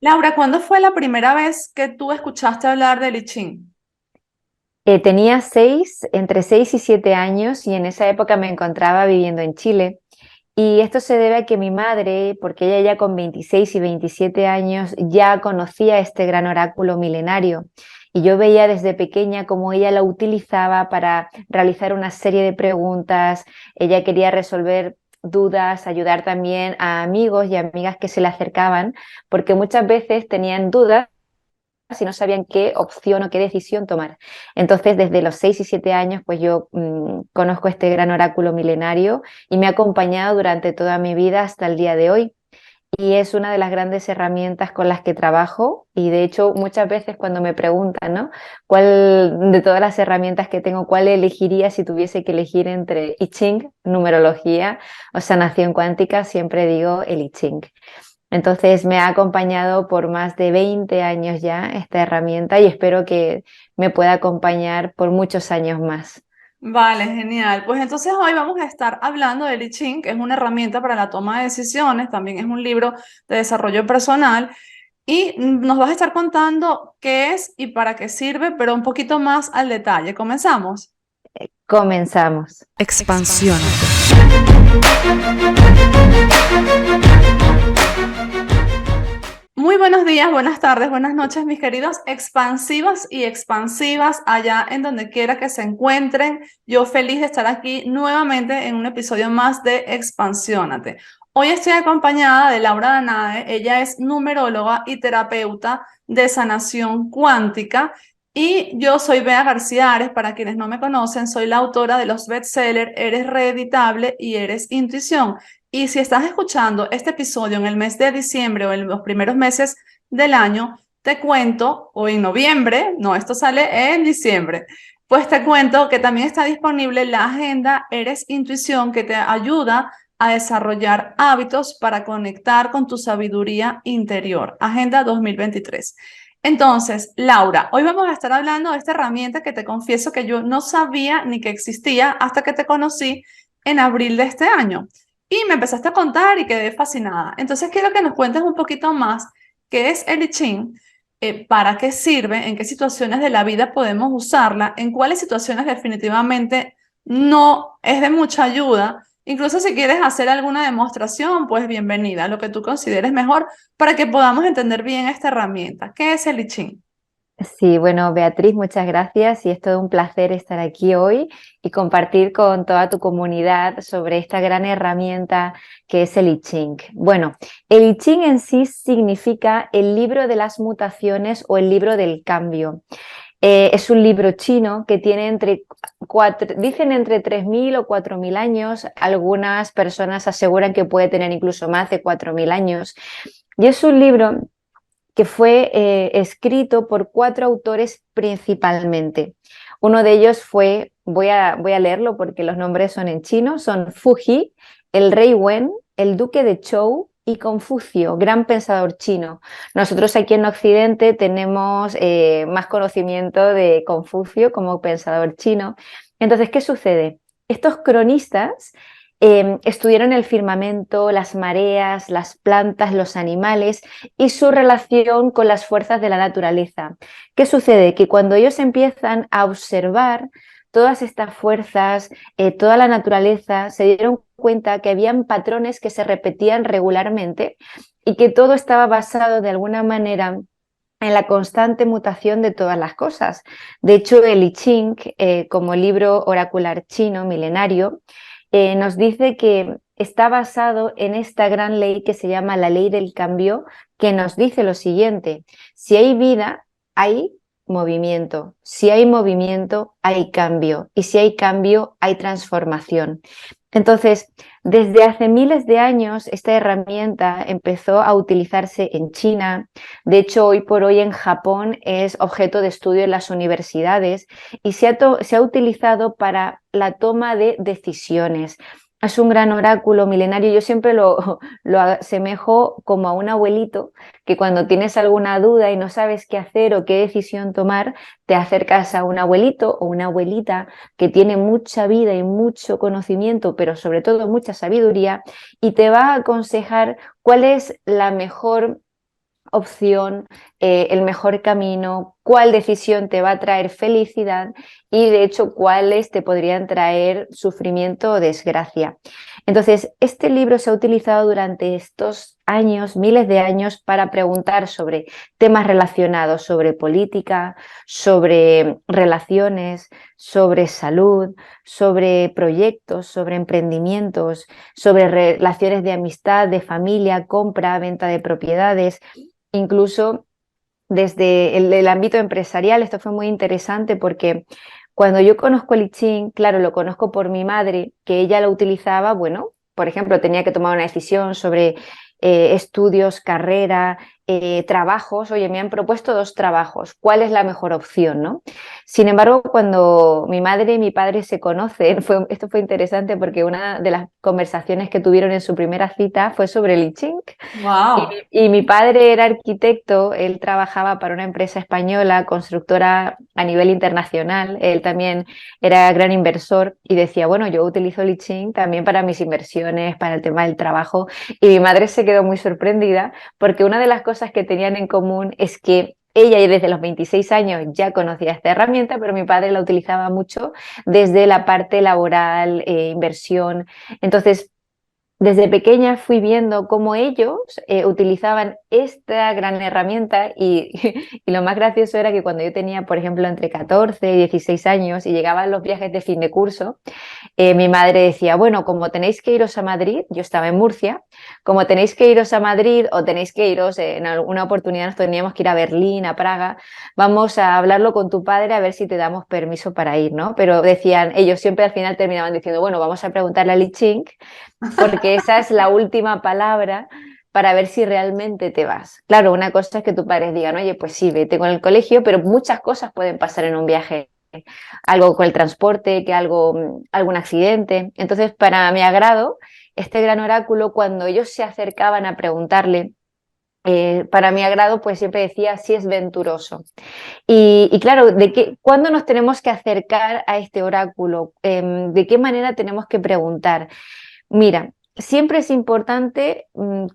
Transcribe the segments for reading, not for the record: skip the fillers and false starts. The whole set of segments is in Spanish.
Laura, ¿cuándo fue la primera vez que tú escuchaste hablar del I Ching? Tenía entre 6 y 7 años y en esa época me encontraba viviendo en Chile. Y esto se debe a que mi madre, porque ella ya con 26 y 27 años ya conocía este gran oráculo milenario. Y yo veía desde pequeña cómo ella lo utilizaba para realizar una serie de preguntas. Ella quería resolver dudas, ayudar también a amigos y amigas que se le acercaban, porque muchas veces tenían dudas si no sabían qué opción o qué decisión tomar. Entonces, desde los 6 y 7 años, pues yo conozco este gran oráculo milenario y me ha acompañado durante toda mi vida hasta el día de hoy. Y es una de las grandes herramientas con las que trabajo y de hecho muchas veces cuando me preguntan, ¿no? ¿Cuál de todas las herramientas que tengo, cuál elegiría si tuviese que elegir entre I Ching, numerología o sanación cuántica? Siempre digo el I Ching. Entonces me ha acompañado por más de 20 años ya esta herramienta y espero que me pueda acompañar por muchos años más. Vale, genial. Pues entonces hoy vamos a estar hablando del I Ching, que es una herramienta para la toma de decisiones, también es un libro de desarrollo personal y nos vas a estar contando qué es y para qué sirve, pero un poquito más al detalle. ¿Comenzamos? Comenzamos. Expansiónate. Muy buenos días, buenas tardes, buenas noches, mis queridos expansivos y expansivas allá en donde quiera que se encuentren. Yo feliz de estar aquí nuevamente en un episodio más de Expansiónate. Hoy estoy acompañada de Laura Danae. Ella es numeróloga y terapeuta de sanación cuántica. Y yo soy Bea García Ares, para quienes no me conocen, soy la autora de los bestsellers Eres Reeditable y Eres Intuición. Y si estás escuchando este episodio en el mes de diciembre o en los primeros meses del año, te cuento, o en noviembre, no, esto sale en diciembre, pues te cuento que también está disponible la agenda Eres Intuición, que te ayuda a desarrollar hábitos para conectar con tu sabiduría interior. Agenda 2023. Entonces, Laura, hoy vamos a estar hablando de esta herramienta que te confieso que yo no sabía ni que existía hasta que te conocí en abril de este año. Y me empezaste a contar y quedé fascinada. Entonces quiero que nos cuentes un poquito más qué es el I Ching, para qué sirve, en qué situaciones de la vida podemos usarla, en cuáles situaciones definitivamente no es de mucha ayuda. Incluso si quieres hacer alguna demostración, pues bienvenida, lo que tú consideres mejor para que podamos entender bien esta herramienta. ¿Qué es el I Ching? Sí, bueno, Beatriz, muchas gracias y es todo un placer estar aquí hoy y compartir con toda tu comunidad sobre esta gran herramienta que es el I Ching. Bueno, el I Ching en sí significa el libro de las mutaciones o el libro del cambio. Es un libro chino que tiene dicen entre 3.000 o 4.000 años, algunas personas aseguran que puede tener incluso más de 4.000 años. Y es un libro que fue escrito por 4 autores principalmente. Uno de ellos fue, voy a leerlo porque los nombres son en chino, son Fuji, el rey Wen, el duque de Zhou y Confucio, gran pensador chino. Nosotros aquí en Occidente tenemos más conocimiento de Confucio como pensador chino. Entonces, ¿qué sucede? Estos cronistas estudiaron el firmamento, las mareas, las plantas, los animales y su relación con las fuerzas de la naturaleza. ¿Qué sucede? Que cuando ellos empiezan a observar todas estas fuerzas, toda la naturaleza, se dieron cuenta que habían patrones que se repetían regularmente y que todo estaba basado de alguna manera en la constante mutación de todas las cosas. De hecho, el I Ching, como libro oracular chino milenario, nos dice que está basado en esta gran ley que se llama la ley del cambio, que nos dice lo siguiente: si hay vida, hay movimiento; si hay movimiento, hay cambio; y si hay cambio, hay transformación. Entonces, desde hace miles de años, esta herramienta empezó a utilizarse en China. De hecho, hoy por hoy en Japón es objeto de estudio en las universidades y se ha utilizado para la toma de decisiones. Es un gran oráculo milenario. Yo siempre lo asemejo como a un abuelito que cuando tienes alguna duda y no sabes qué hacer o qué decisión tomar, te acercas a un abuelito o una abuelita que tiene mucha vida y mucho conocimiento, pero sobre todo mucha sabiduría, y te va a aconsejar cuál es la mejor opción, el mejor camino, cuál decisión te va a traer felicidad y de hecho cuáles te podrían traer sufrimiento o desgracia. Entonces, este libro se ha utilizado durante estos años, miles de años, para preguntar sobre temas relacionados sobre política, sobre relaciones, sobre salud, sobre proyectos, sobre emprendimientos, sobre relaciones de amistad, de familia, compra, venta de propiedades, incluso desde el ámbito empresarial. Esto fue muy interesante porque cuando yo conozco el I Ching, claro, lo conozco por mi madre, que ella lo utilizaba, bueno, por ejemplo, tenía que tomar una decisión sobre estudios, carrera, trabajos. Oye, me han propuesto 2 trabajos, ¿cuál es la mejor opción, no? Sin embargo, cuando mi madre y mi padre se conocen, esto fue interesante porque una de las conversaciones que tuvieron en su primera cita fue sobre el I Ching. Wow. Y mi padre era arquitecto, él trabajaba para una empresa española, constructora a nivel internacional, él también era gran inversor y decía, bueno, yo utilizo el I Ching también para mis inversiones, para el tema del trabajo, y mi madre se quedó muy sorprendida porque una de las cosas que tenían en común es que ella desde los 26 años ya conocía esta herramienta, pero mi padre la utilizaba mucho desde la parte laboral, inversión. Entonces, desde pequeña fui viendo cómo ellos utilizaban esta gran herramienta y, y lo más gracioso era que cuando yo tenía, por ejemplo, entre 14 y 16 años y llegaban los viajes de fin de curso, mi madre decía, bueno, como tenéis que iros a Madrid, yo estaba en Murcia, como tenéis que iros a Madrid o tenéis que iros, en alguna oportunidad nos teníamos que ir a Berlín, a Praga, vamos a hablarlo con tu padre a ver si te damos permiso para ir, ¿no? Pero decían, ellos siempre al final terminaban diciendo, bueno, vamos a preguntarle a Li Ching porque esa es la última palabra para ver si realmente te vas. Claro, una cosa es que tus padres digan, oye, pues sí, vete con el colegio, pero muchas cosas pueden pasar en un viaje, algo con el transporte, que algún accidente. Entonces, para mi agrado, este gran oráculo, cuando ellos se acercaban a preguntarle, para mi agrado, pues siempre decía si es venturoso. Y claro, ¿cuándo nos tenemos que acercar a este oráculo? ¿De qué manera tenemos que preguntar? Mira, siempre es importante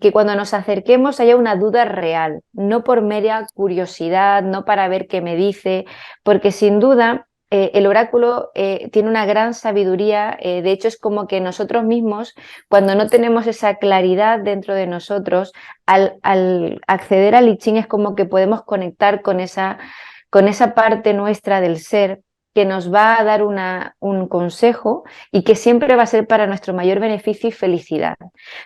que cuando nos acerquemos haya una duda real, no por mera curiosidad, no para ver qué me dice, porque sin duda el oráculo tiene una gran sabiduría. De hecho es como que nosotros mismos, cuando no tenemos esa claridad dentro de nosotros, al acceder al I Ching es como que podemos conectar con esa parte nuestra del ser que nos va a dar un consejo y que siempre va a ser para nuestro mayor beneficio y felicidad.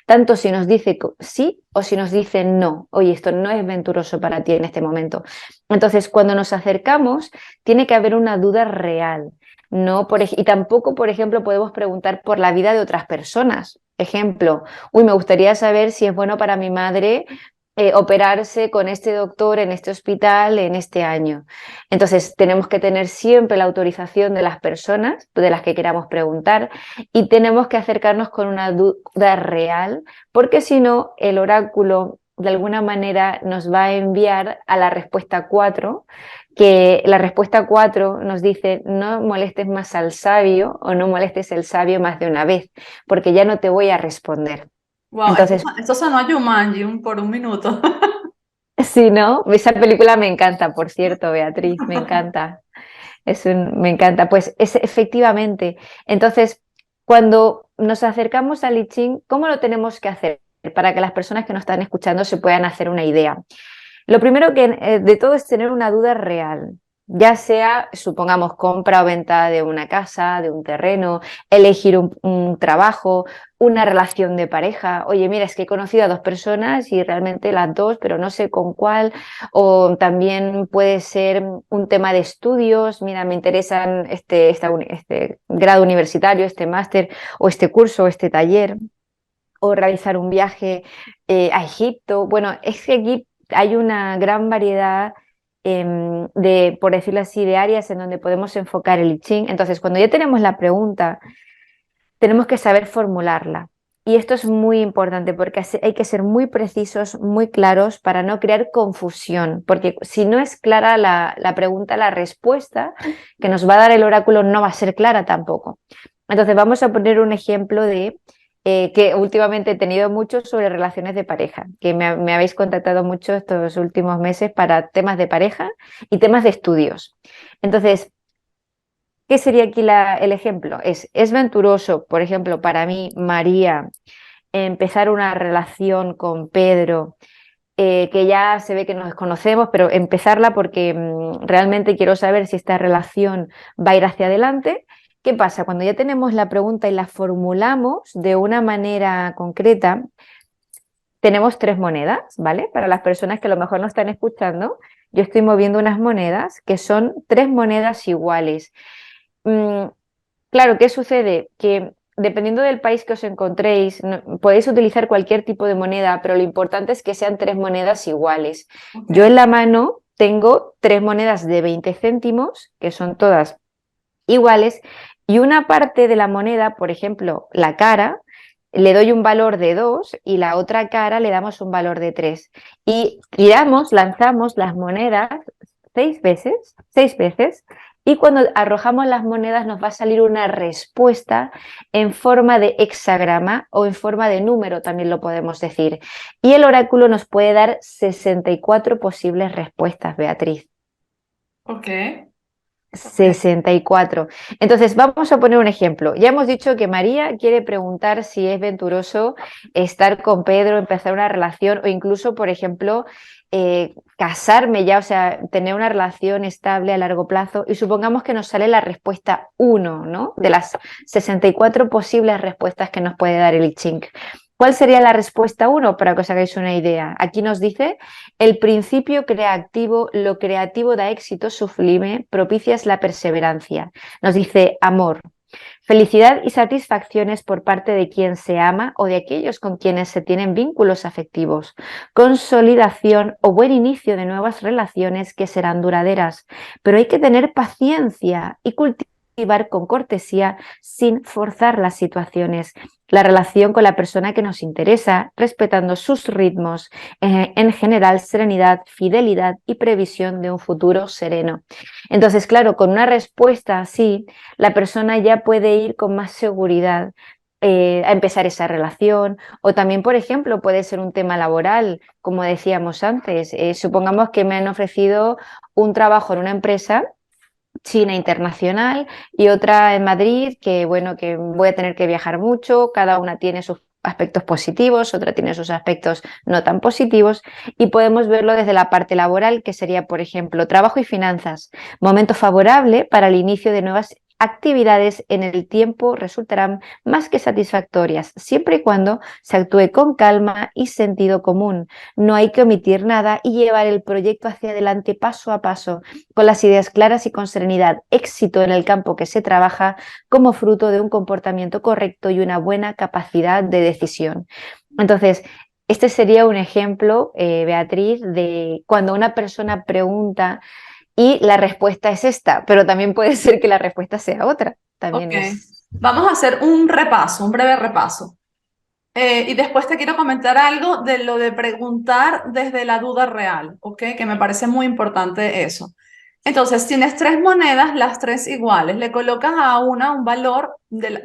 Tanto si nos dice sí o si nos dice no. Oye, esto no es venturoso para ti en este momento. Entonces, cuando nos acercamos, tiene que haber una duda real. No y tampoco, por ejemplo, podemos preguntar por la vida de otras personas. Ejemplo, uy, me gustaría saber si es bueno para mi madre operarse con este doctor en este hospital en este año. Entonces, tenemos que tener siempre la autorización de las personas de las que queramos preguntar y tenemos que acercarnos con una duda real, porque si no, el oráculo de alguna manera nos va a enviar a la respuesta 4, que la respuesta 4 nos dice no molestes más al sabio o no molestes al sabio más de una vez, porque ya no te voy a responder. Wow, Entonces, esto sonó a Jumanji por un minuto. sí, ¿no? Esa película me encanta, por cierto, Beatriz, me encanta. Me encanta. Pues es efectivamente. Entonces, cuando nos acercamos al I Ching, ¿cómo lo tenemos que hacer? Para que las personas que nos están escuchando se puedan hacer una idea. Lo primero de todo es tener una duda real, ya sea, supongamos, compra o venta de una casa, de un terreno, elegir un trabajo, una relación de pareja. Oye, mira, es que he conocido a 2 personas y realmente las 2, pero no sé con cuál. O también puede ser un tema de estudios. Mira, me interesan este grado universitario, este máster o este curso o este taller. O realizar un viaje a Egipto. Bueno, es que aquí hay una gran variedad por decirlo así, de áreas en donde podemos enfocar el I Ching. Entonces, cuando ya tenemos la pregunta, tenemos que saber formularla. Y esto es muy importante porque hay que ser muy precisos, muy claros para no crear confusión, porque si no es clara la pregunta, la respuesta que nos va a dar el oráculo no va a ser clara tampoco. Entonces vamos a poner un ejemplo de que últimamente he tenido mucho sobre relaciones de pareja, que me habéis contactado mucho estos últimos meses para temas de pareja y temas de estudios. Entonces, ¿qué sería aquí el ejemplo? ¿Es venturoso, por ejemplo, para mí, María, empezar una relación con Pedro, que ya se ve que nos conocemos, pero empezarla porque realmente quiero saber si esta relación va a ir hacia adelante? ¿Qué pasa? Cuando ya tenemos la pregunta y la formulamos de una manera concreta, tenemos tres monedas, ¿vale? Para las personas que a lo mejor no están escuchando, yo estoy moviendo unas monedas que son tres monedas iguales. Mm, Claro, ¿qué sucede? Que dependiendo del país que os encontréis, podéis utilizar cualquier tipo de moneda, pero lo importante es que sean tres monedas iguales. Ok, Yo en la mano tengo tres monedas de 20 céntimos, que son todas iguales, y una parte de la moneda, por ejemplo, la cara, le doy un valor de 2 y la otra cara le damos un valor de 3. Y tiramos, lanzamos las monedas seis veces, y cuando arrojamos las monedas nos va a salir una respuesta en forma de hexagrama o en forma de número, también lo podemos decir. Y el oráculo nos puede dar 64 posibles respuestas, Beatriz. ok, ok, 64. Entonces, vamos a poner un ejemplo. Ya hemos dicho que María quiere preguntar si es venturoso estar con Pedro, empezar una relación o incluso, por ejemplo, casarme ya, o sea, tener una relación estable a largo plazo. Y supongamos que nos sale la respuesta uno, ¿no? De las 64 posibles respuestas que nos puede dar el I Ching. ¿Cuál sería la respuesta uno? Para que os hagáis una idea. Aquí nos dice: el principio creativo, lo creativo da éxito sublime, propicias la perseverancia. Nos dice amor, felicidad y satisfacciones por parte de quien se ama o de aquellos con quienes se tienen vínculos afectivos, consolidación o buen inicio de nuevas relaciones que serán duraderas, pero hay que tener paciencia y cultivar con cortesía sin forzar las situaciones, la relación con la persona que nos interesa, respetando sus ritmos, en general serenidad, fidelidad y previsión de un futuro sereno. Entonces, claro, con una respuesta así, la persona ya puede ir con más seguridad a empezar esa relación. O también, por ejemplo, puede ser un tema laboral, como decíamos antes. Supongamos que me han ofrecido un trabajo en una empresa china internacional y otra en Madrid, que bueno, que voy a tener que viajar mucho, cada una tiene sus aspectos positivos, otra tiene sus aspectos no tan positivos, y podemos verlo desde la parte laboral, que sería, por ejemplo, trabajo y finanzas. Momento favorable para el inicio de nuevas actividades en el tiempo resultarán más que satisfactorias, siempre y cuando se actúe con calma y sentido común. No hay que omitir nada y llevar el proyecto hacia adelante paso a paso, con las ideas claras y con serenidad. Éxito en el campo que se trabaja como fruto de un comportamiento correcto y una buena capacidad de decisión. Entonces, este sería un ejemplo, Beatriz, de cuando una persona pregunta y la respuesta es esta, pero también puede ser que la respuesta sea otra. ok. También es... Vamos a hacer un repaso, un breve repaso. Y después te quiero comentar algo de lo de preguntar desde la duda real, ¿ok? Que me parece muy importante eso. Entonces, tienes tres monedas, las tres iguales. Le colocas a una un valor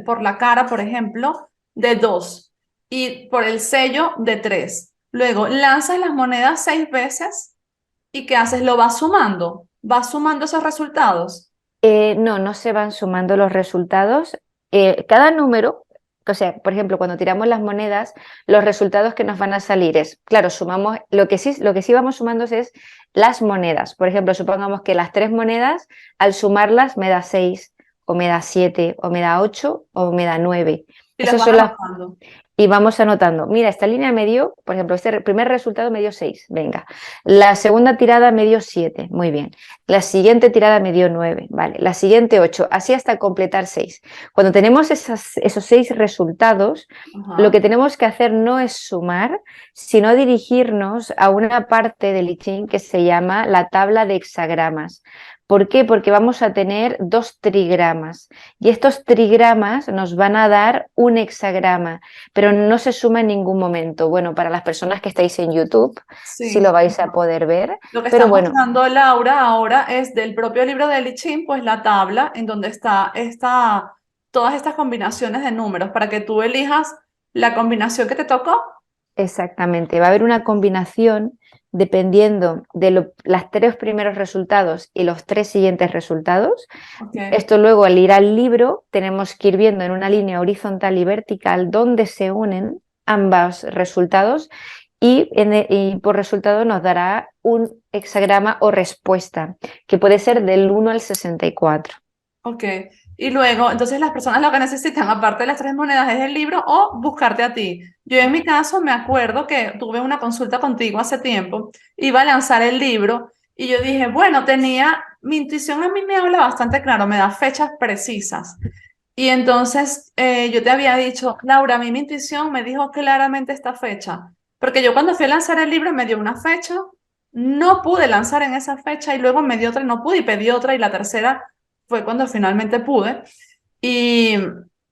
por la cara, por ejemplo, de 2 y por el sello de 3. Luego, lanzas las monedas 6 veces y ¿qué haces? Lo vas sumando. Vas sumando esos resultados. No, no se van sumando los resultados. Cada número, o sea, por ejemplo, cuando tiramos las monedas, los resultados que nos van a salir es, claro, sumamos, lo que sí vamos sumando es las monedas. Por ejemplo, supongamos que las tres monedas, al sumarlas, me da 6, o me da 7, o me da 8, o me da 9. Y los Esas vas son las... anotando. Y vamos anotando, mira, esta línea me dio, por ejemplo, este primer resultado me dio 6, venga. La segunda tirada me dio 7, muy bien. La siguiente tirada me dio 9, vale. La siguiente 8, así hasta completar 6. Cuando tenemos esos 6 resultados, lo Ajá. que tenemos que hacer no es sumar, sino dirigirnos a una parte del I Ching que se llama la tabla de hexagramas. ¿Por qué? Porque vamos a tener dos trigramas y estos trigramas nos van a dar un hexagrama, pero no se suma en ningún momento. Bueno, para las personas que estáis en YouTube, sí Sí. lo vais a poder ver, Lo que está pero bueno, mostrando Laura ahora es del propio libro de Lichín, pues la tabla en donde está todas estas combinaciones de números para que tú elijas la combinación que te tocó. Exactamente, va a haber una combinación dependiendo de los 3 primeros resultados y los 3 siguientes resultados. Okay. Esto luego al ir al libro tenemos que ir viendo en una línea horizontal y vertical dónde se unen ambos resultados y por resultado nos dará un hexagrama o respuesta que puede ser del 1 al 64. Ok. Y luego, entonces las personas lo que necesitan, aparte de las tres monedas, es el libro o buscarte a ti. Yo en mi caso me acuerdo que tuve una consulta contigo hace tiempo, iba a lanzar el libro y yo dije, bueno, mi intuición a mí me habla bastante claro, me da fechas precisas. Y entonces yo te había dicho, Laura, a mí mi intuición me dijo claramente esta fecha, porque yo cuando fui a lanzar el libro me dio una fecha, no pude lanzar en esa fecha y luego me dio otra y no pude y pedí otra y la tercera fue cuando finalmente pude. Y,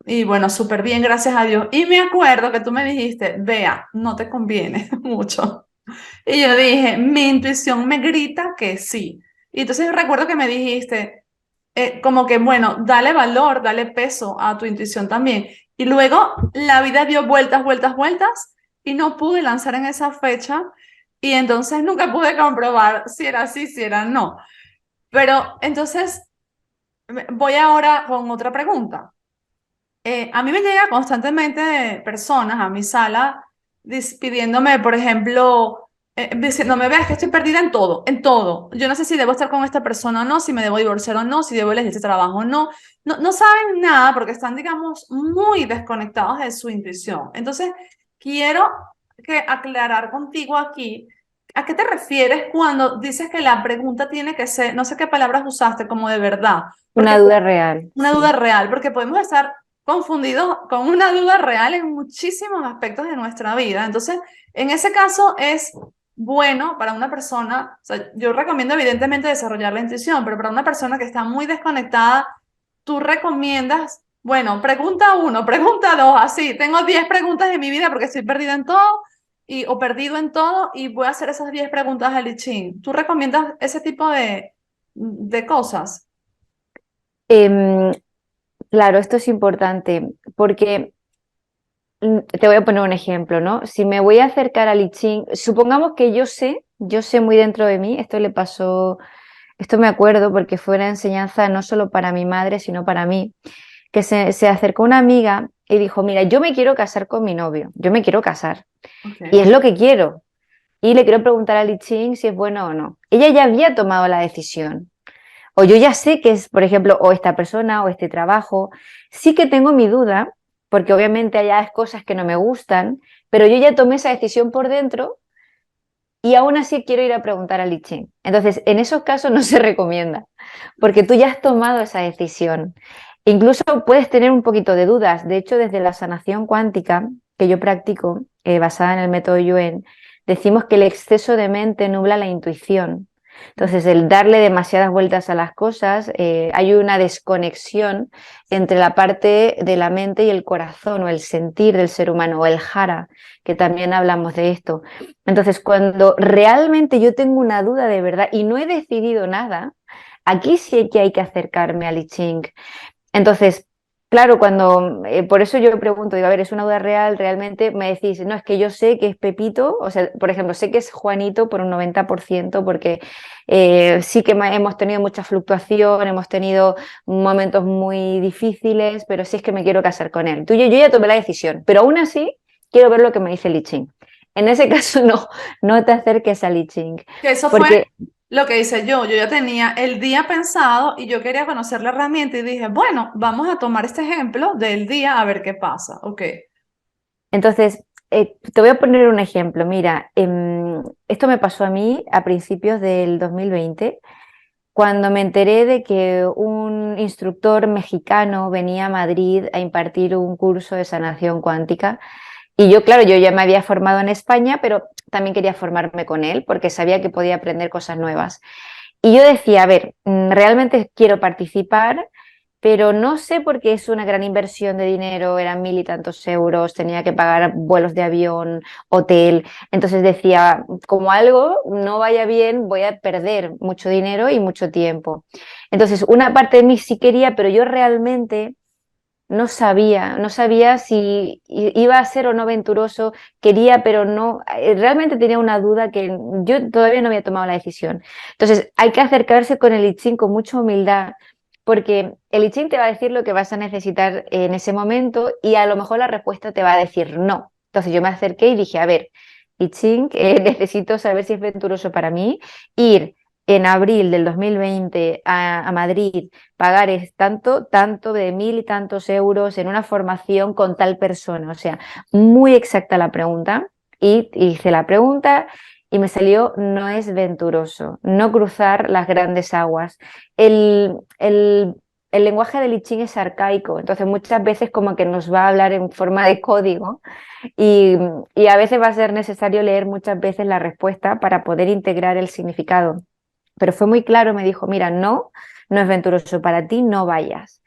y bueno, súper bien, gracias a Dios. Y me acuerdo que tú me dijiste, vea, no te conviene mucho. Y yo dije, mi intuición me grita que sí. Y entonces recuerdo que me dijiste, como que, bueno, dale valor, dale peso a tu intuición también. Y luego la vida dio vueltas, vueltas, vueltas y no pude lanzar en esa fecha y entonces nunca pude comprobar si era así, si era no. Pero entonces voy ahora con otra pregunta. A mí me llega constantemente personas a mi sala pidiéndome, por ejemplo, diciéndome, ves que estoy perdida en todo, en todo. Yo no sé si debo estar con esta persona o no, si me debo divorciar o no, si debo elegir este trabajo o no. No, no saben nada porque están, digamos, muy desconectados de su intuición. Entonces, quiero aclarar contigo aquí, ¿a qué te refieres cuando dices que la pregunta tiene que ser, no sé qué palabras usaste, como de verdad? Una Porque duda real, una duda sí. real, porque podemos estar confundidos con una duda real en muchísimos aspectos de nuestra vida. Entonces, en ese caso es bueno para una persona, o sea, yo recomiendo evidentemente desarrollar la intuición, pero para una persona que está muy desconectada, tú recomiendas, bueno, pregunta uno, pregunta dos, así, tengo 10 preguntas en mi vida porque estoy perdida en todo o perdido en todo y voy a hacer esas 10 preguntas al I Ching. ¿Tú recomiendas ese tipo de cosas? Em, claro, esto es importante porque te voy a poner un ejemplo, ¿no? Si me voy a acercar al I Ching, supongamos que yo sé muy dentro de mí, esto le pasó, esto me acuerdo porque fue una enseñanza no solo para mi madre, sino para mí, que se acercó una amiga y dijo, mira, yo me quiero casar con mi novio, yo me quiero casar y Ok. es lo que quiero. Y le quiero preguntar a Li Ching si es bueno o no. Ella ya había tomado la decisión. O yo ya sé que es, por ejemplo, o esta persona o este trabajo. Sí que tengo mi duda, porque obviamente hay cosas que no me gustan, pero yo ya tomé esa decisión por dentro y aún así quiero ir a preguntar a Li Ching. Entonces, en esos casos no se recomienda, porque tú ya has tomado esa decisión. Incluso puedes tener un poquito de dudas. De hecho, desde la sanación cuántica que yo practico, basada en el método Yuen, decimos que el exceso de mente nubla la intuición. Entonces, el darle demasiadas vueltas a las cosas, hay una desconexión entre la parte de la mente y el corazón o el sentir del ser humano o el jara, que también hablamos de esto. Entonces, cuando realmente yo tengo una duda de verdad y no he decidido nada, aquí sí que hay que acercarme al I Ching. Entonces, claro, por eso yo pregunto, digo, a ver, ¿es una duda real? Realmente me decís, no, es que yo sé que es Pepito, o sea, por ejemplo, sé que es Juanito por un 90%, porque sí que hemos tenido mucha fluctuación, hemos tenido momentos muy difíciles, pero sí es que me quiero casar con él. Yo ya tomé la decisión, pero aún así quiero ver lo que me dice el I Ching. En ese caso, no, no te acerques al I Ching, Que eso fue porque lo que hice yo. Yo ya tenía el día pensado y yo quería conocer la herramienta y dije, bueno, vamos a tomar este ejemplo del día a ver qué pasa. Ok. entonces, te voy a poner un ejemplo. Mira, esto me pasó a mí a principios del 2020, cuando me enteré de que un instructor mexicano venía a Madrid a impartir un curso de sanación cuántica. Y yo, claro, yo ya me había formado en España, pero también quería formarme con él porque sabía que podía aprender cosas nuevas. Y yo decía, a ver, realmente quiero participar, pero no sé por qué es una gran inversión de dinero, eran 1.000 y tantos euros, tenía que pagar vuelos de avión, hotel. Entonces decía, como algo no vaya bien, voy a perder mucho dinero y mucho tiempo. Entonces, una parte de mí sí quería, pero yo realmente no sabía si iba a ser o no venturoso, quería, pero no, realmente tenía una duda que yo todavía no había tomado la decisión. Entonces, hay que acercarse con el I Ching con mucha humildad, porque el I Ching te va a decir lo que vas a necesitar en ese momento y a lo mejor la respuesta te va a decir no. Entonces, yo me acerqué y dije, a ver, I Ching, necesito saber si es venturoso para mí ir en abril del 2020 a Madrid, pagar es tanto, tanto de 1.000 y tantos euros en una formación con tal persona. O sea, muy exacta la pregunta. Y hice la pregunta y me salió: no es venturoso, no cruzar las grandes aguas. El lenguaje del I Ching es arcaico, entonces muchas veces como que nos va a hablar en forma de código y, y a veces va a ser necesario leer muchas veces la respuesta para poder integrar el significado. Pero fue muy claro, me dijo, mira, no, no es venturoso para ti, no vayas.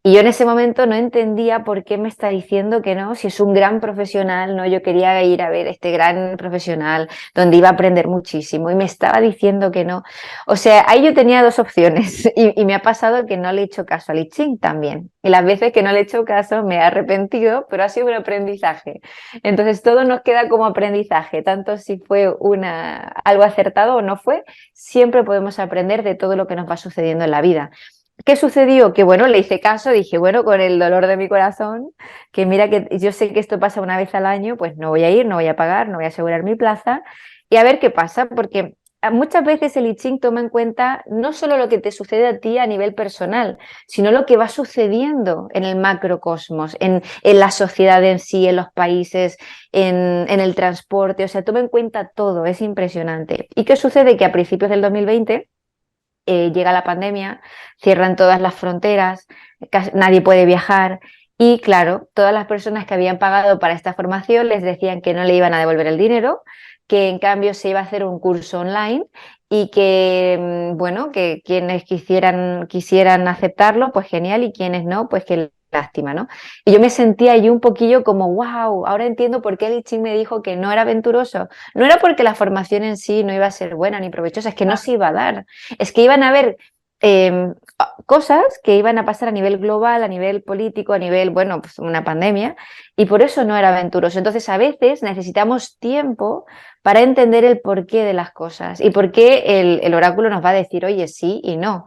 Y yo en ese momento no entendía por qué me está diciendo que no, si es un gran profesional, ¿no? Yo quería ir a ver este gran profesional donde iba a aprender muchísimo y me estaba diciendo que no. O sea, ahí yo tenía dos opciones y me ha pasado que no le he hecho caso al I Ching también. Y las veces que no le he hecho caso me he arrepentido, pero ha sido un aprendizaje. Entonces todo nos queda como aprendizaje, tanto si fue algo acertado o no fue, siempre podemos aprender de todo lo que nos va sucediendo en la vida. ¿Qué sucedió? Que bueno, le hice caso, dije, bueno, con el dolor de mi corazón, que mira que yo sé que esto pasa una vez al año, pues no voy a ir, no voy a pagar, no voy a asegurar mi plaza y a ver qué pasa, porque muchas veces el I Ching toma en cuenta no solo lo que te sucede a ti a nivel personal, sino lo que va sucediendo en el macrocosmos, en la sociedad en sí, en los países, en el transporte, o sea, toma en cuenta todo, es impresionante. ¿Y qué sucede? Que a principios del 2020 llega la pandemia, cierran todas las fronteras, nadie puede viajar y claro, todas las personas que habían pagado para esta formación les decían que no le iban a devolver el dinero, que en cambio se iba a hacer un curso online y que, bueno, que quienes quisieran aceptarlo, pues genial, y quienes no, pues que lástima, ¿no? Y yo me sentía ahí un poquillo como, wow, ahora entiendo por qué el I Ching me dijo que no era aventuroso. No era porque la formación en sí no iba a ser buena ni provechosa, es que no se iba a dar. Es que iban a haber cosas que iban a pasar a nivel global, a nivel político, a nivel, bueno, pues una pandemia, y por eso no era aventuroso. Entonces, a veces necesitamos tiempo para entender el porqué de las cosas y por qué el oráculo nos va a decir, oye, sí y no.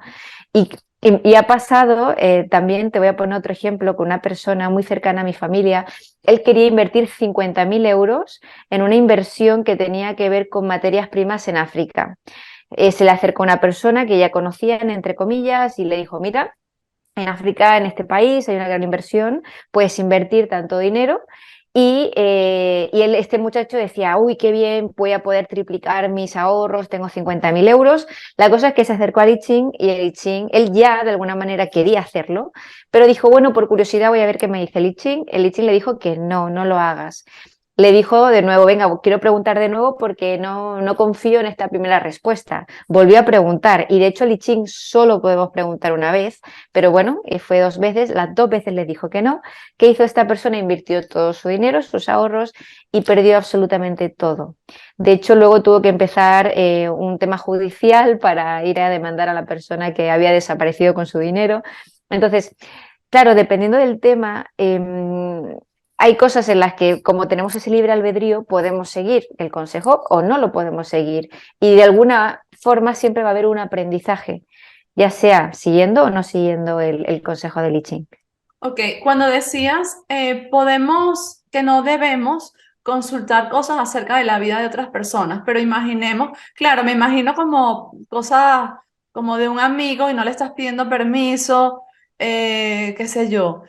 Y, y ha pasado, también te voy a poner otro ejemplo con una persona muy cercana a mi familia. Él quería invertir 50.000 euros en una inversión que tenía que ver con materias primas en África. Se le acercó una persona que ya conocían, entre comillas, y le dijo, mira, en África, en este país, hay una gran inversión, puedes invertir tanto dinero. Este muchacho decía, uy, qué bien, voy a poder triplicar mis ahorros, tengo 50.000 euros. La cosa es que se acercó al I Ching y el I Ching, él ya de alguna manera quería hacerlo, pero dijo, bueno, por curiosidad voy a ver qué me dice el I Ching. El I Ching le dijo que no, no lo hagas. Le dijo de nuevo, venga, quiero preguntar de nuevo porque no confío en esta primera respuesta. Volvió a preguntar y de hecho el I Ching solo podemos preguntar una vez, pero bueno, fue 2 veces, las 2 veces le dijo que no. ¿Qué hizo esta persona? Invirtió todo su dinero, sus ahorros y perdió absolutamente todo. De hecho, luego tuvo que empezar un tema judicial para ir a demandar a la persona que había desaparecido con su dinero. Entonces, claro, dependiendo del tema, hay cosas en las que, como tenemos ese libre albedrío, podemos seguir el consejo o no lo podemos seguir. Y de alguna forma siempre va a haber un aprendizaje, ya sea siguiendo o no siguiendo el consejo de I Ching. Ok, cuando decías, podemos, que no debemos consultar cosas acerca de la vida de otras personas, pero imaginemos, claro, me imagino como cosas como de un amigo y no le estás pidiendo permiso, qué sé yo,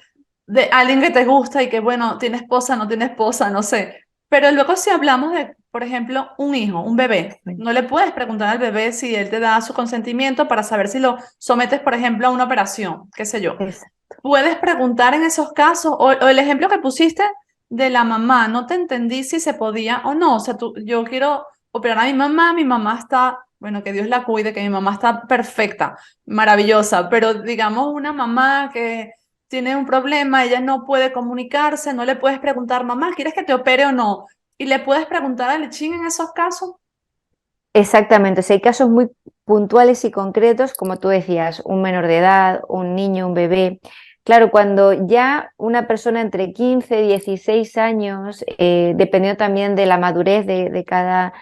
de alguien que te gusta y que, bueno, tiene esposa, no tiene esposa, no sé. Pero luego si hablamos de, por ejemplo, un hijo, un bebé, no le puedes preguntar al bebé si él te da su consentimiento para saber si lo sometes, por ejemplo, a una operación, qué sé yo. Es- Puedes preguntar en esos casos, o el ejemplo que pusiste de la mamá, no te entendí si se podía o no. O sea, yo quiero operar a mi mamá está, bueno, que Dios la cuide, que mi mamá está perfecta, maravillosa, pero digamos una mamá que tiene un problema, ella no puede comunicarse, no le puedes preguntar, mamá, ¿quieres que te opere o no? Y le puedes preguntar al lechín en esos casos. Exactamente, o sea, hay casos muy puntuales y concretos, como tú decías, un menor de edad, un niño, un bebé. Claro, cuando ya una persona entre 15 y 16 años, dependiendo también de la madurez de cada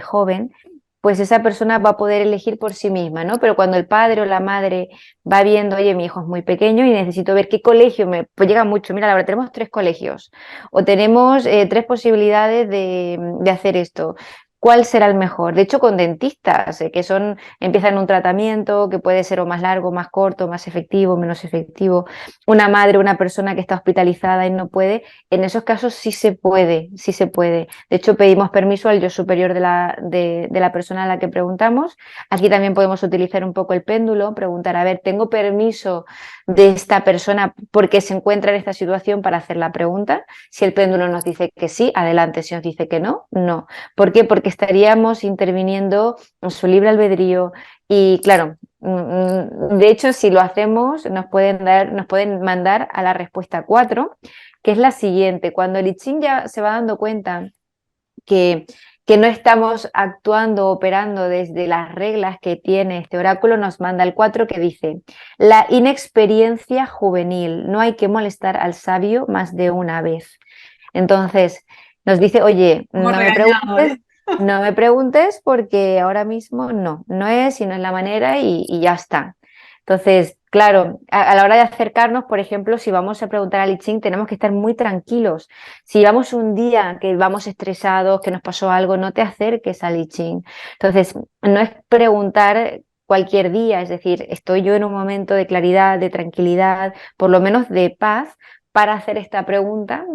joven, pues esa persona va a poder elegir por sí misma, ¿no? Pero cuando el padre o la madre va viendo, oye, mi hijo es muy pequeño y necesito ver qué colegio me... Pues llega mucho, mira, ahora tenemos 3 colegios o tenemos 3 posibilidades de hacer esto. ¿Cuál será el mejor? De hecho, con dentistas, que son, empiezan un tratamiento que puede ser o más largo, más corto, más efectivo, menos efectivo. Una madre, una persona que está hospitalizada y no puede, en esos casos sí se puede, sí se puede. De hecho, pedimos permiso al yo superior de la persona a la que preguntamos. Aquí también podemos utilizar un poco el péndulo, preguntar, a ver, ¿tengo permiso de esta persona porque se encuentra en esta situación para hacer la pregunta? Si el péndulo nos dice que sí, adelante. Si nos dice que no, no. ¿Por qué? Porque estaríamos interviniendo en su libre albedrío y claro, de hecho, si lo hacemos, nos pueden mandar a la respuesta 4, que es la siguiente. Cuando el I Ching ya se va dando cuenta que, que no estamos actuando, operando desde las reglas que tiene este oráculo, nos manda el 4 que dice, la inexperiencia juvenil, no hay que molestar al sabio más de una vez. Entonces, nos dice, oye, Como regañadores. no me preguntes porque ahora mismo no, no es y no es la manera y ya está. Entonces, claro, a la hora de acercarnos, por ejemplo, si vamos a preguntar al I Ching, tenemos que estar muy tranquilos. Si vamos un día que vamos estresados, que nos pasó algo, no te acerques al I Ching. Entonces, no es preguntar cualquier día, es decir, estoy yo en un momento de claridad, de tranquilidad, por lo menos de paz, para hacer esta pregunta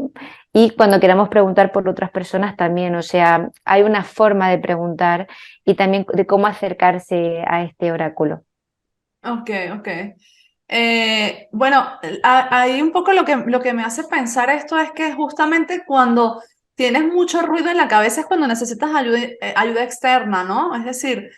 y cuando queramos preguntar por otras personas también, o sea, hay una forma de preguntar y también de cómo acercarse a este oráculo. Ok, ok. Bueno, ahí un poco lo que me hace pensar esto es que justamente cuando tienes mucho ruido en la cabeza es cuando necesitas ayuda externa, ¿no? Es decir,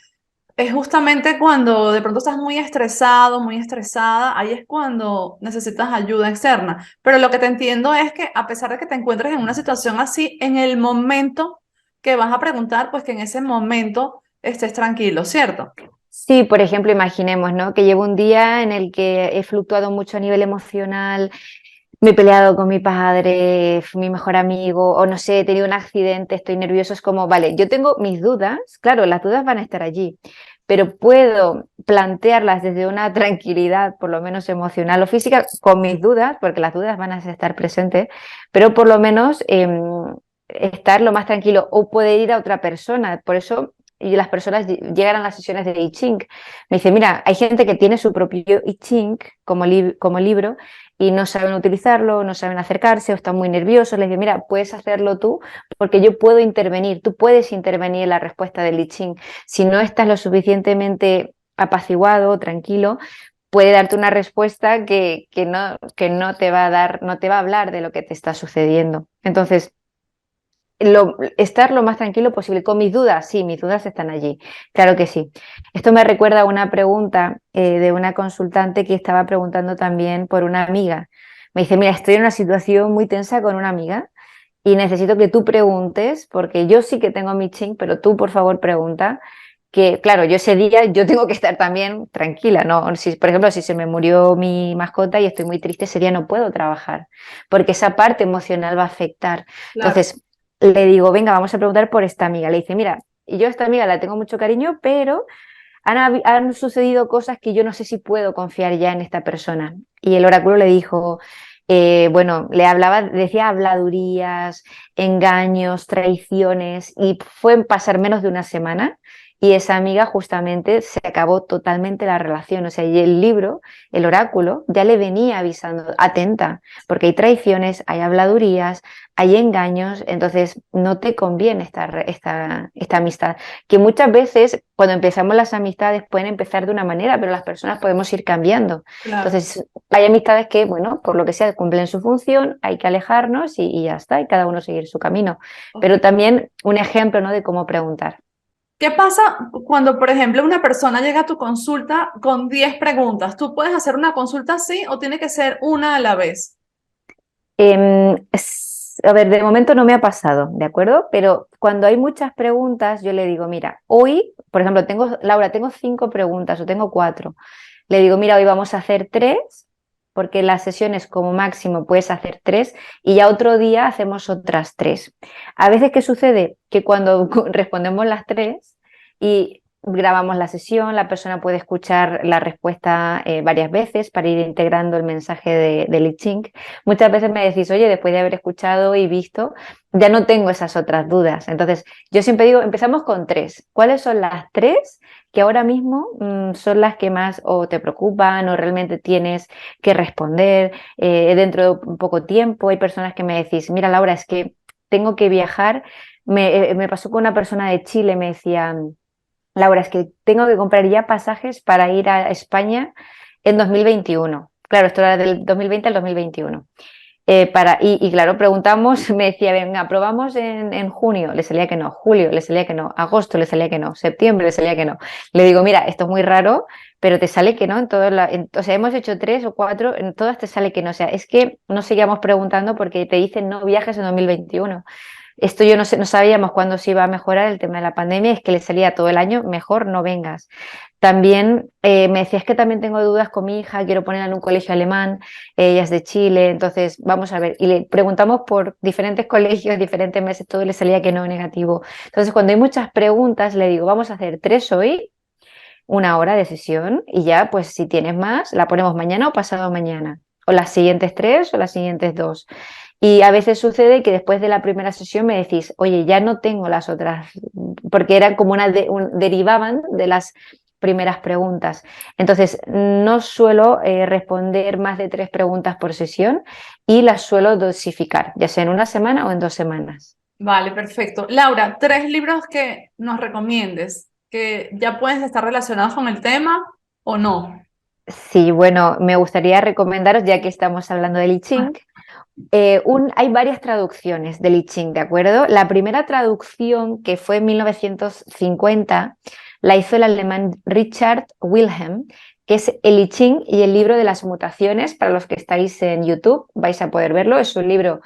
es justamente cuando de pronto estás muy estresado, muy estresada, ahí es cuando necesitas ayuda externa. Pero lo que te entiendo es que a pesar de que te encuentres en una situación así, en el momento que vas a preguntar, pues que en ese momento estés tranquilo, ¿cierto? Sí, por ejemplo, imaginemos, ¿no? Que llevo un día en el que he fluctuado mucho a nivel emocional, me he peleado con mi padre, mi mejor amigo, o no sé, he tenido un accidente, estoy nervioso. Es como, vale, yo tengo mis dudas, claro, las dudas van a estar allí, pero puedo plantearlas desde una tranquilidad, por lo menos emocional o física, con mis dudas, porque las dudas van a estar presentes, pero por lo menos estar lo más tranquilo o poder ir a otra persona. Por eso y las personas llegan a las sesiones de I Ching. Me dice, mira, hay gente que tiene su propio I Ching como libro y no saben utilizarlo, no saben acercarse o están muy nerviosos. Les digo, mira, puedes hacerlo tú porque yo puedo intervenir, tú puedes intervenir en la respuesta del I Ching. Si no estás lo suficientemente apaciguado, tranquilo, puede darte una respuesta que no te va a dar, no te va a hablar de lo que te está sucediendo. Entonces, estar lo más tranquilo posible. Con mis dudas, sí, mis dudas están allí, claro que sí. Esto me recuerda a una pregunta de una consultante que estaba preguntando también por una amiga. Me dice, mira, estoy en una situación muy tensa con una amiga y necesito que tú preguntes, porque yo sí que tengo mi ching, pero tú por favor pregunta. Que claro, yo ese día yo tengo que estar también tranquila, ¿no? Si, por ejemplo, si se me murió mi mascota y estoy muy triste, ese día no puedo trabajar, porque esa parte emocional va a afectar. Claro. Entonces, le digo, venga, vamos a preguntar por esta amiga. Le dice, mira, y yo a esta amiga la tengo mucho cariño, pero han sucedido cosas que yo no sé si puedo confiar ya en esta persona. Y el oráculo le dijo, bueno, le hablaba, decía habladurías, engaños, traiciones, y fue en pasar menos de una semana. Y esa amiga justamente se acabó totalmente la relación. O sea, y el libro, el oráculo, ya le venía avisando, atenta, porque hay traiciones, hay habladurías, hay engaños, entonces no te conviene esta amistad. Que muchas veces cuando empezamos las amistades pueden empezar de una manera, pero las personas podemos ir cambiando. Claro. Entonces hay amistades que, bueno, por lo que sea, cumplen su función, hay que alejarnos y ya está, y cada uno seguir su camino. Ok. Pero también un ejemplo, ¿no? De cómo preguntar. ¿Qué pasa cuando, por ejemplo, una persona llega a tu consulta con 10 preguntas? ¿Tú puedes hacer una consulta así o tiene que ser una a la vez? A ver, de momento no me ha pasado, ¿de acuerdo? Pero cuando hay muchas preguntas, yo le digo, mira, hoy, por ejemplo, Laura, tengo 5 preguntas o tengo 4. Le digo, mira, hoy vamos a hacer 3 porque las sesiones como máximo puedes hacer 3 y ya otro día hacemos otras 3. A veces, ¿qué sucede? Que cuando respondemos las 3 y grabamos la sesión, la persona puede escuchar la respuesta varias veces para ir integrando el mensaje del I Ching. Muchas veces me decís, oye, después de haber escuchado y visto, ya no tengo esas otras dudas. Entonces, yo siempre digo, empezamos con 3. ¿Cuáles son las 3 que ahora mismo son las que más o te preocupan o realmente tienes que responder dentro de un poco tiempo? Hay personas que me decís, mira, Laura, es que tengo que viajar. Me pasó con una persona de Chile, me decía, Laura, es que tengo que comprar ya pasajes para ir a España en 2021. Claro, esto era del 2020 al 2021. Y claro, preguntamos, me decía, venga, probamos en junio, le salía que no, julio, le salía que no, agosto, le salía que no, septiembre, le salía que no. Le digo, mira, esto es muy raro, pero te sale que no en todas o sea, hemos hecho 3 o 4, en todas te sale que no. O sea, es que no sigamos preguntando porque te dicen no viajes en 2021. Esto yo no sé, no sabíamos cuándo se iba a mejorar el tema de la pandemia, es que le salía todo el año, mejor no vengas. También me decías que también tengo dudas con mi hija, quiero ponerla en un colegio alemán, ella es de Chile, entonces vamos a ver. Y le preguntamos por diferentes colegios, diferentes meses, todo le salía que no, negativo. Entonces, cuando hay muchas preguntas, le digo, vamos a hacer 3 hoy, 1 hora de sesión, y ya, pues si tienes más, la ponemos mañana o pasado mañana, o las siguientes 3 o las siguientes 2. Y a veces sucede que después de la primera sesión me decís, oye, ya no tengo las otras, porque eran como derivaban de las primeras preguntas. Entonces, no suelo responder más de 3 preguntas por sesión y las suelo dosificar, ya sea en una semana o en 2 semanas. Vale, perfecto. Laura, 3 libros que nos recomiendes, que ya pueden estar relacionados con el tema o no. Sí, bueno, me gustaría recomendaros, ya que estamos hablando del I Ah, Ching, hay varias traducciones del I Ching, ¿de acuerdo? La primera traducción, que fue en 1950, la hizo el alemán Richard Wilhelm, que es el I Ching y el libro de las mutaciones. Para los que estáis en YouTube vais a poder verlo. Es un libro,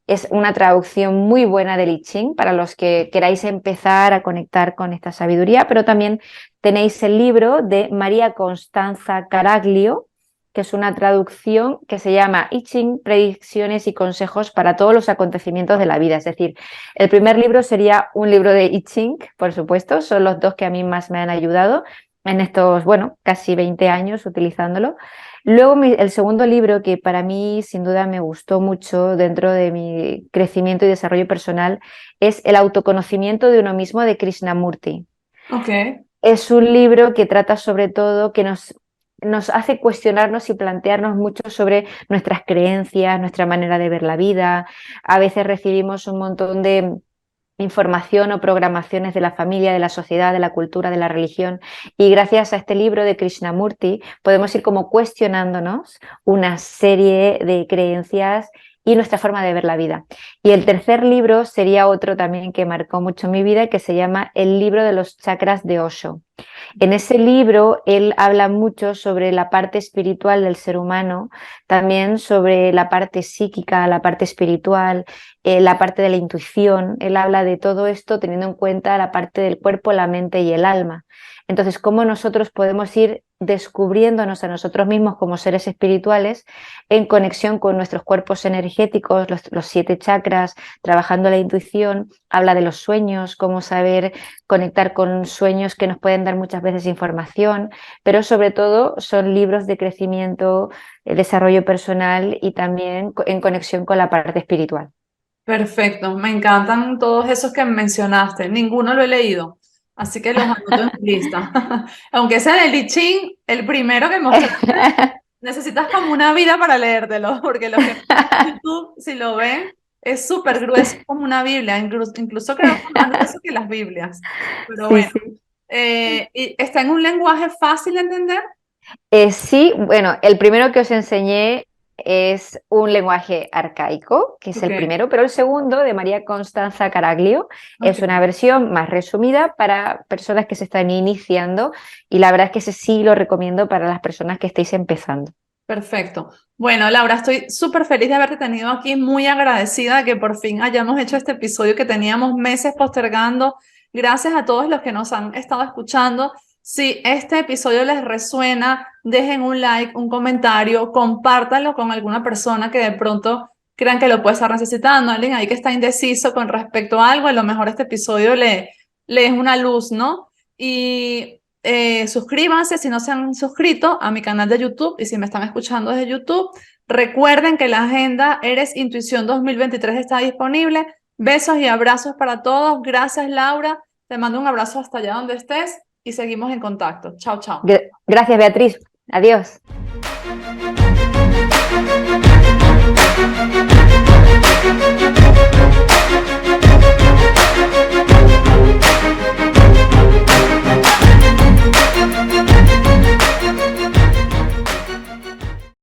es una traducción muy buena del I Ching para los que queráis empezar a conectar con esta sabiduría, pero también tenéis el libro de María Constanza Caraglio, que es una traducción que se llama I Ching, predicciones y consejos para todos los acontecimientos de la vida. Es decir, el primer libro sería un libro de I Ching, por supuesto, son los dos que a mí más me han ayudado en estos, bueno, casi 20 años utilizándolo. Luego el segundo libro, que para mí sin duda me gustó mucho dentro de mi crecimiento y desarrollo personal, es El autoconocimiento de uno mismo, de Krishnamurti. ok, Es un libro que trata sobre todo, que nos hace cuestionarnos y plantearnos mucho sobre nuestras creencias, nuestra manera de ver la vida. A veces recibimos un montón de información o programaciones de la familia, de la sociedad, de la cultura, de la religión, y gracias a este libro de Krishnamurti podemos ir como cuestionándonos una serie de creencias y nuestra forma de ver la vida. Y el tercer libro sería otro también que marcó mucho mi vida, que se llama El libro de los chakras de Osho. En ese libro él habla mucho sobre la parte espiritual del ser humano, también sobre la parte psíquica, la parte espiritual, la parte de la intuición. Él habla de todo esto teniendo en cuenta la parte del cuerpo, la mente y el alma. Entonces, cómo nosotros podemos ir descubriéndonos a nosotros mismos como seres espirituales en conexión con nuestros cuerpos energéticos, los 7 chakras, trabajando la intuición. Habla de los sueños, cómo saber conectar con sueños que nos pueden dar muchas veces información, pero sobre todo son libros de crecimiento, desarrollo personal y también en conexión con la parte espiritual. perfecto. Me encantan todos esos que mencionaste. Ninguno lo he leído, así que los anoto en mi lista. Aunque sea el I Ching, el primero que mostraste, necesitas como una vida para leértelo, porque lo que en YouTube, si lo ven, es súper grueso, como una Biblia, incluso creo que más grueso que las Biblias. Pero Sí, bueno, sí. y está en un lenguaje fácil de entender. Sí, bueno, el primero que os enseñé es un lenguaje arcaico, que es Ok, el primero, pero el segundo, de María Constanza Caraglio, ok, es una versión más resumida para personas que se están iniciando y la verdad es que ese sí lo recomiendo para las personas que estéis empezando. perfecto. Bueno, Laura, estoy súper feliz de haberte tenido aquí, muy agradecida de que por fin hayamos hecho este episodio que teníamos meses postergando. Gracias a todos los que nos han estado escuchando. Si este episodio les resuena, dejen un like, un comentario, compártanlo con alguna persona que de pronto crean que lo puede estar necesitando, alguien ahí que está indeciso con respecto a algo, a lo mejor este episodio le es una luz, ¿no? Y suscríbanse si no se han suscrito a mi canal de YouTube y si me están escuchando desde YouTube, recuerden que la agenda Eres Intuición 2023 está disponible. Besos y abrazos para todos. Gracias, Laura. Te mando un abrazo hasta allá donde estés y seguimos en contacto. Chao, chao. Gracias, Beatriz. Adiós.